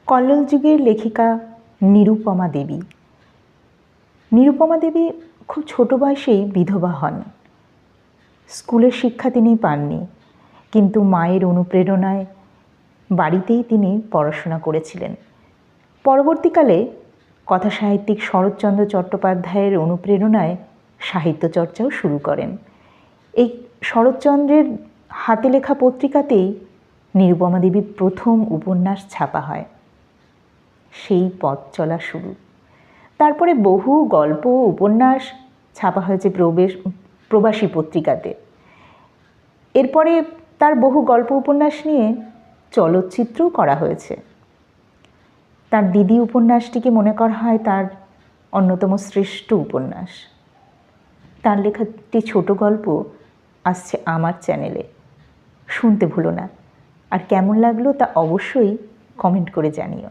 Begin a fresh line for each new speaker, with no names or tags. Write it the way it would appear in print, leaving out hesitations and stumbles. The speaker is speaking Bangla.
কল্লোল যুগের লেখিকা নিরুপমা দেবী। নিরুপমা দেবী খুব ছোট বয়সেই বিধবা হন। স্কুলের শিক্ষা তিনি পাননি, কিন্তু মায়ের অনুপ্রেরণায় বাড়িতেই তিনি পড়াশোনা করেছিলেন। পরবর্তীকালে কথাসাহিত্যিক শরৎচন্দ্র চট্টোপাধ্যায়ের অনুপ্রেরণায় সাহিত্য চর্চাও শুরু করেন। এই শরৎচন্দ্রের হাতে লেখা পত্রিকাতেই নিরুপমা দেবীর প্রথম উপন্যাস ছাপা হয়। সেই পথ চলা শুরু। তারপরে বহু গল্প উপন্যাস ছাপা হয়েছে প্রবাসী পত্রিকাতে। এরপরে তার বহু গল্প উপন্যাস নিয়ে চলচ্চিত্রও করা হয়েছে। তার দিদি উপন্যাসটিকে মনে করা হয় তার অন্যতম শ্রেষ্ঠ উপন্যাস। তার লেখা একটি ছোট গল্প আসছে আমার চ্যানেলে, শুনতে ভুলো না। আর কেমন লাগলো তা অবশ্যই কমেন্ট করে জানিও।